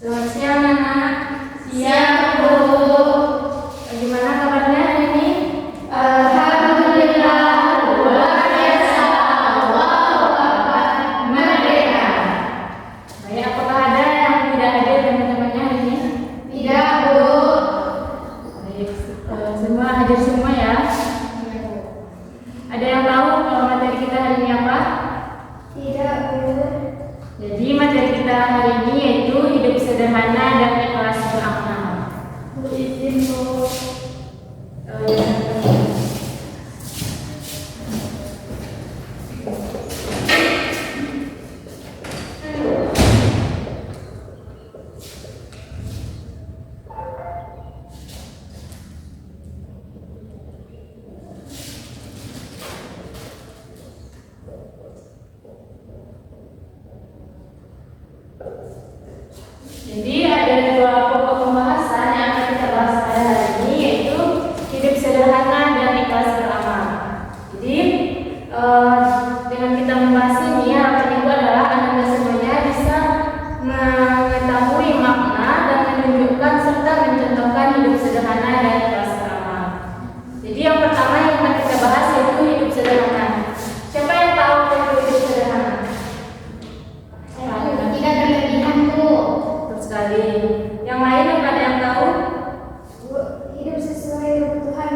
Selamat siang anak. Siang Bu. Bagaimana kabarnya hari ini? Alhamdulillah luar biasa. Allahu Akbar. Merdeka. Baik, apakah ada yang tidak hadir teman-temannya hari ini? Tidak Bu. Baik, semua hadir semua ya. Ada yang tahu kalau materi kita hari ini apa? Tidak Bu. Jadi materi kita hari ini yaitu hidup sederhana dan ikhlas beramal. Bu izin Bu. Jadi ada dua pokok pembahasan yang akan kita bahas pada hari ini, yaitu hidup sederhana dan ikhlas beramal. Jadi dengan kita membahas ini, harapan ibu adalah anda semuanya bisa mengetahui makna dan menunjukkan serta mencontohkan hidup sederhana dan ikhlas beramal. Jadi yang pertama yang akan kita bahas yaitu hidup sederhana. Siapa yang tahu tentang hidup sederhana? Tidak berlebihan Bu. Sekali. Yang lain ada yang tahu? Hidup sesuai kebutuhan.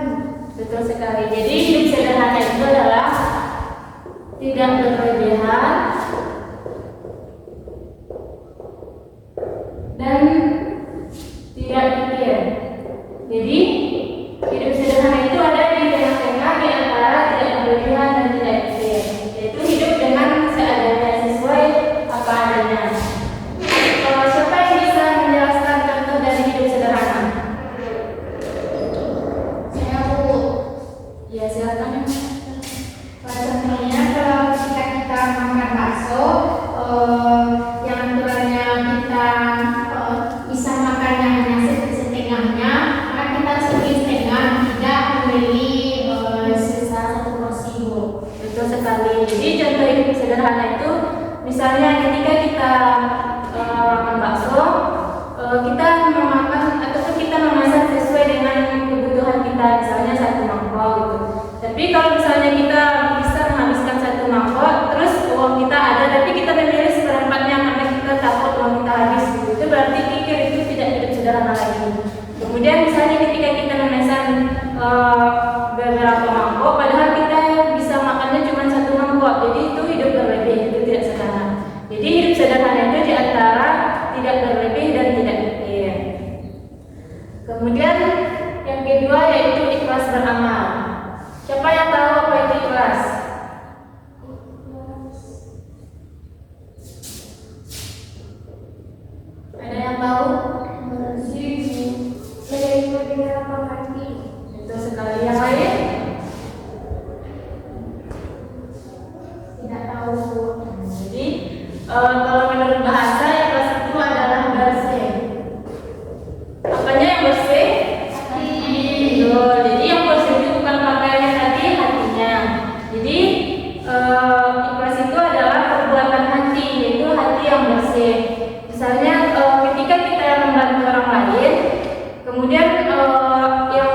Betul sekali. Jadi hidup sederhana itu adalah tidak berlebihan dan tidak kikir. Jadi hidup sederhana itu ada di tengah-tengah di antara tidak berlebihan dan tidak kikir, yaitu hidup dengan seadanya sesuai apa adanya. Siapa yang bisa menjelaskan contoh dari hidup sederhana? Saya Bu. Ya, silakan. Contohnya kalau ketika kita makan bakso, yang aturannya kita bisa makannya hanya setengahnya, maka kita harus beli setengah, tidak membeli sisa satu porsi Bu. Betul sekali. Jadi contoh hidup sederhana itu misalnya ketika kita makan bakso, kita memakan ataupun kita memasak sesuai dengan kebutuhan kita, misalnya satu mangkok gitu. Tapi kalau misalnya kita bisa menghabiskan satu mangkok, terus uang kita ada, tapi kita memilih seperempatnya karena kita takut uang kita habis, gitu. Itu berarti kikir, itu tidak hidup sederhana lagi. Kemudian misalnya ketika kita memesan beberapa mangkok, padahal kita bisa makannya cuma satu mangkok, jadi itu hidup berlebih, itu tidak sederhana. Jadi hidup sederhana itu di antara tidak berlebih dan tidak kikir. Kemudian yang kedua yaitu ikhlas beramal. Siapa yang tahu apa itu ikhlas? Ada yang tahu? Menerima dengan lapang hati. Itu sekali. Yang lain? Tidak tahu Bu. Jadi kalau menurut bahasa ikhlas itu adalah bersih. Apanya yang bersih? Hati. Betul. Jadi yang bersih itu bukan pakaiannya tadi, hatinya. Jadi ikhlas itu adalah perbuatan hati, yaitu hati yang bersih. Misalnya ketika kita membantu orang lain, kemudian yang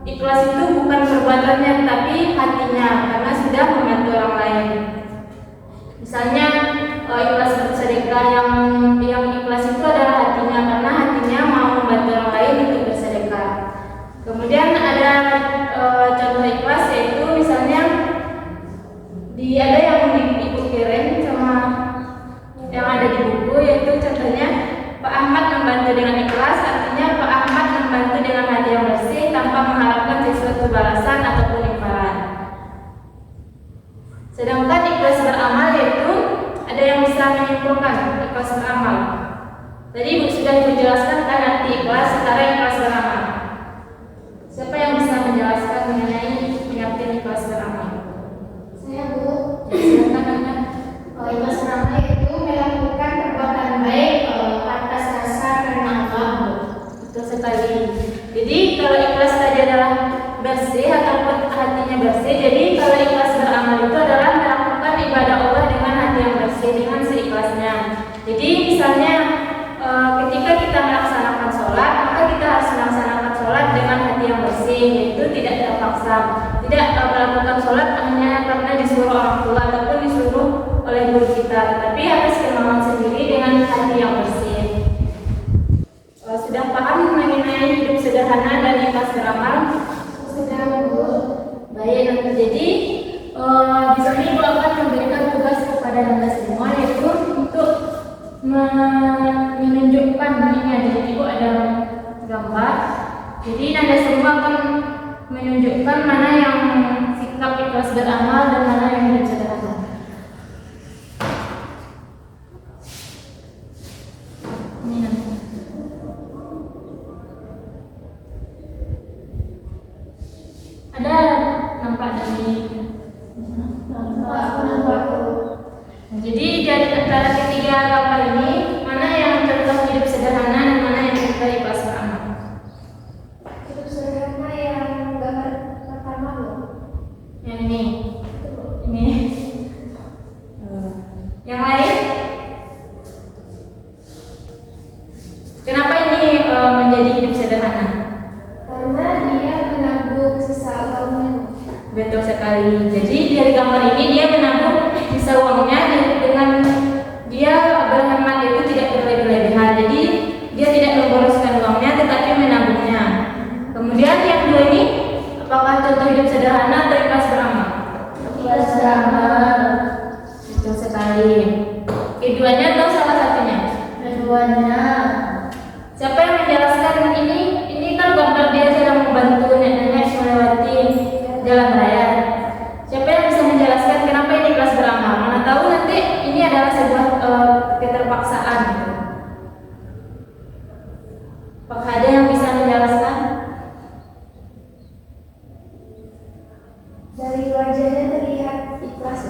ikhlas itu bukan perbuatannya tapi hatinya, karena sudah membantu orang lain. Misalnya ikhlas bersedekah, yang ikhlas itu adalah hatinya, karena hatinya mau membantu orang lain untuk bersedekah. Kemudian ada contoh ikhlas yaitu misalnya ada yang di ibu kirim sama yang ada di buku, yaitu contohnya Pak Ahmad membantu dengan ikhlas, artinya Pak Ahmad membantu dengan hati yang bersih tanpa mengharapkan sesuatu balasan ataupun imbalan. Sedangkan ikhlas beramal yaitu ada yang bisa menyimpulkan ikhlas beramal? Tadi Ibu sudah menjelaskan kan arti ikhlas, sekarang ikhlas beramal. Siapa yang bisa menjelaskan mengenai pengertian ikhlas beramal? Saya Bu. Silakan Anda. Ikhlas beramal itu melakukan perbuatan baik atas dasar karena Allah. Betul sekali. Jadi kalau ikhlas tadi adalah bersih ataupun hatinya bersih. Jadi kalau ikhlas beramal itu adalah melakukan ibadah Allah dengan hati yang bersih, dengan seikhlasnya. Jadi misalnya ketika kita melaksanakan sholat, maka kita harus melaksanakan sholat dengan hati yang bersih, yaitu tidak terpaksa, tidak melakukan sholat hanya karena disuruh orang tua ataupun disuruh oleh guru kita, tetapi atas kemauan sendiri dengan hati yang bersih. Sudah paham mengenai hidup sederhana dan ikhlas beramal? Sudah Bu. Baik, jadi di sini Ibu akan memberikan tugas kepada Anda semua, yaitu untuk menunjukkan ini. Jadi Ibu ada gambar. Jadi Anda semua akan menunjukkan mana yang sikap ikhlas beramal dan mana yang hidup sederhana. Ini nanti. Ada nampak dari jadi dari antara ketiga gambar ini, mana yang contoh hidup sederhana dan mana yang contoh ikhlas beramal? Hidup sederhana yang gambar pertama Bu. Yang ini. Yang lain? Kenapa ini menjadi hidup sederhana? Karena dia menabung sisa uangnya. Betul sekali. Jadi dari gambar ini dia menabung sisa uangnya dengan dia berhemat itu tidak berlebihan. Jadi dia tidak memboroskan uangnya tetapi menabungnya. Kemudian yang kedua ini, apakah contoh hidup sederhana atau ikhlas beramal? Ikhlas beramal. Betul sekali. Keduanya atau salah satunya? Keduanya. Siapa yang menjelaskan ini? Ini kan gambar dia sedang membantu nenek-nenek melewati jalan raya. Siapa yang bisa menjelaskan kenapa ini ikhlas beramal? Mana tahu nanti ini adalah sebuah keterpaksaan. Apakah ada yang bisa menjelaskan? Dari wajahnya terlihat ikhlas.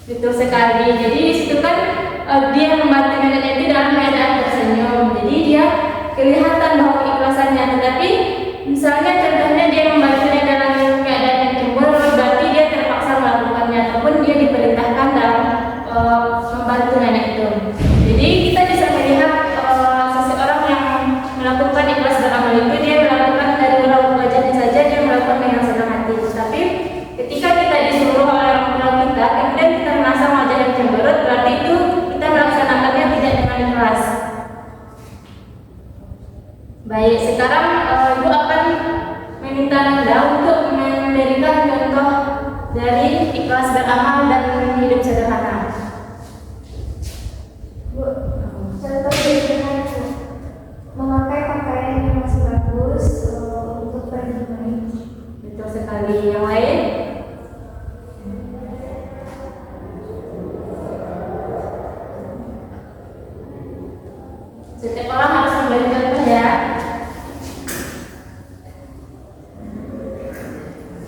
Betul sekali. Jadi di situ kan dia membantu nenek itu dalam keadaan tersenyum. Jadi dia kelihatan bahwa keikhlasannya. Tetapi misalnya contohnya dia membantunya dalam keadaan yang cemburu, berarti dia terpaksa melakukannya ataupun dia diperintahkan dalam membantu nenek itu. Jadi kita bisa melihat seseorang yang melakukan ikhlas beramal itu dia melakukan dari raut wajahnya saja dia melakukan dengan senang hati. Tapi ketika kita disuruh oleh orang tua kita, kemudian kita merasa wajah yang cemberut, berarti itu kita melaksanakannya tidak dengan ikhlas. Baik, sekarang Ibu akan meminta Anda untuk memberikan contoh dari ikhlas beramal dan hidup sederhana. Bu, contoh sederhana memakai pakaian yang masih bagus untuk pergi main. Betul sekali. Yang lain? Setiap orang harus memberi contoh ya.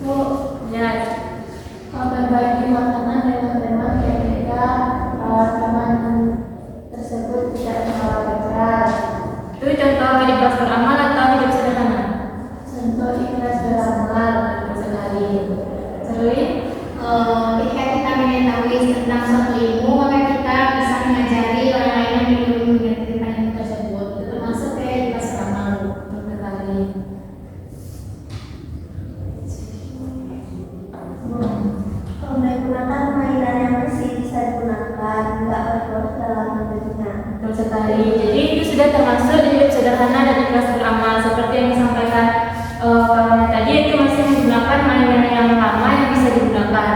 Bu, Ya. berbagi makanan dengan teman ketika teman tersebut tidak mengalami berat. Itu contoh ikhlas beramal atau hidup sederhana? Contoh ikhlas beramal. Betul sekali. Terus Ketika kita mengetahui tentang suatu ilmu, maka kita bisa mengajari orang lain yang belum mengerti tentang ilmu tersebut. Itu termasuk kayak ikhlas beramal. betul sekali. Menggunakan mainan yang masih bisa digunakan, tidak berboros dalam bentuknya. Betul sekali. Jadi itu sudah termasuk hidup sederhana dan ikhlas beramal seperti yang disampaikan tadi, itu masih menggunakan mainan yang lama yang bisa digunakan.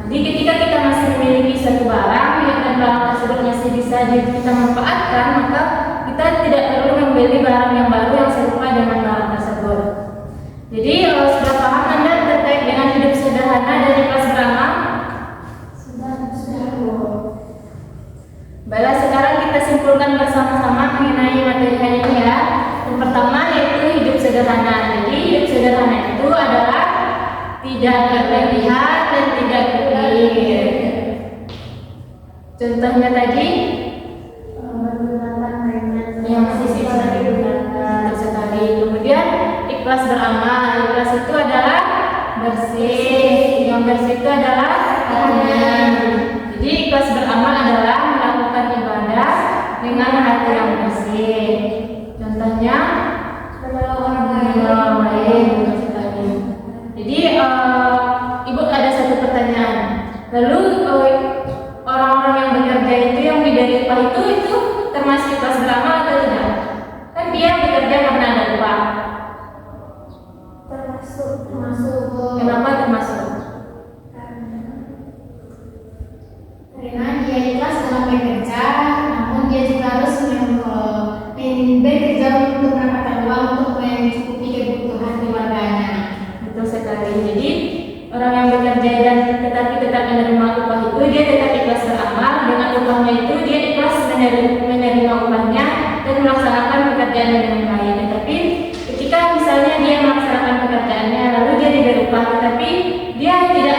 Jadi ketika kita masih memiliki suatu barang dan barang tersebut masih bisa kita manfaatkan, maka kita tidak perlu membeli barang yang baru yang serupa dengan barang tersebut. Jadi sudah paham Anda terkait dengan hidup sederhana dan ikhlas beramal? Sudah. Baiklah, sekarang kita simpulkan bersama-sama mengenai materi hari ini ya. Yang pertama yaitu hidup sederhana. Jadi hidup sederhana itu adalah tidak berlebihan dan tidak berlebihan. Contohnya tadi menggunakan mainan yang masih bisa digunakan sekali. Kemudian ikhlas beramal. Ikhlas itu adalah bersih. Yang bersih itu adalah hatinya. Jadi ikhlas beramal adalah melakukan ibadah dengan hati yang bersih. Contohnya menolong orang lain, betul sekali. Jadi ibu ada satu pertanyaan. Lalu orang-orang yang bekerja itu yang diberi upah itu termasuk ikhlas beramal atau tidak? Kan dia bekerja karena ada upah. termasuk Kenapa termasuk? karena dia ikhlas dalam bekerja, namun dia juga harus bekerja untuk mendapatkan uang untuk mencukupi kebutuhan keluarganya. Betul sekali. Jadi orang yang bekerja dan tetapi tetap menerima upah itu dia tetap ikhlas beramal. Dengan upahnya itu dia ikhlas menerima upahnya dan melaksanakan pekerjaannya dengan baik. Tetapi ketika misalnya dia melaksanakan pekerjaannya lalu dia diberi upah tetapi dia tidak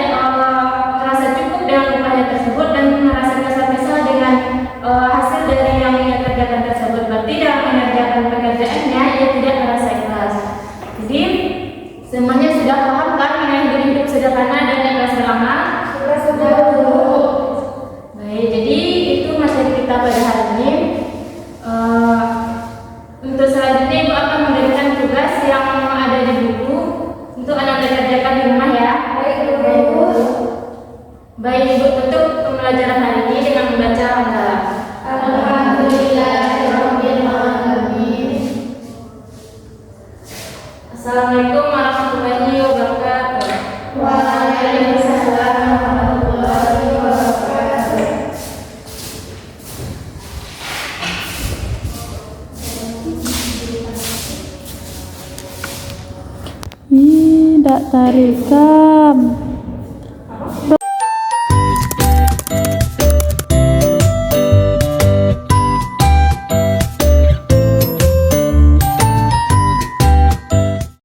merasa cukup dengan upahnya tersebut dan merasa kesal dengan hasil dari yang ia kerjakan tersebut, berarti dalam mengerjakan pekerjaannya ia tidak merasa ikhlas. Jadi semuanya sudah paham kan mengenai hidup sederhana dan ikhlas beramal? Sudah dulu. Baik, jadi itu materi kita pada hari ini. Untuk selanjutnya ibu akan memberikan tugas yang ada di buku untuk anak kerjakan di rumah ya. Baik ibu, tutup pembelajaran hari ini dengan membaca hamdalah. Alhamdulillahirabbil alamin. Assalamualaikum warahmatullahi wabarakatuh. Waalaikumsalam warahmatullahi wabarakatuh. Tidak tarikam.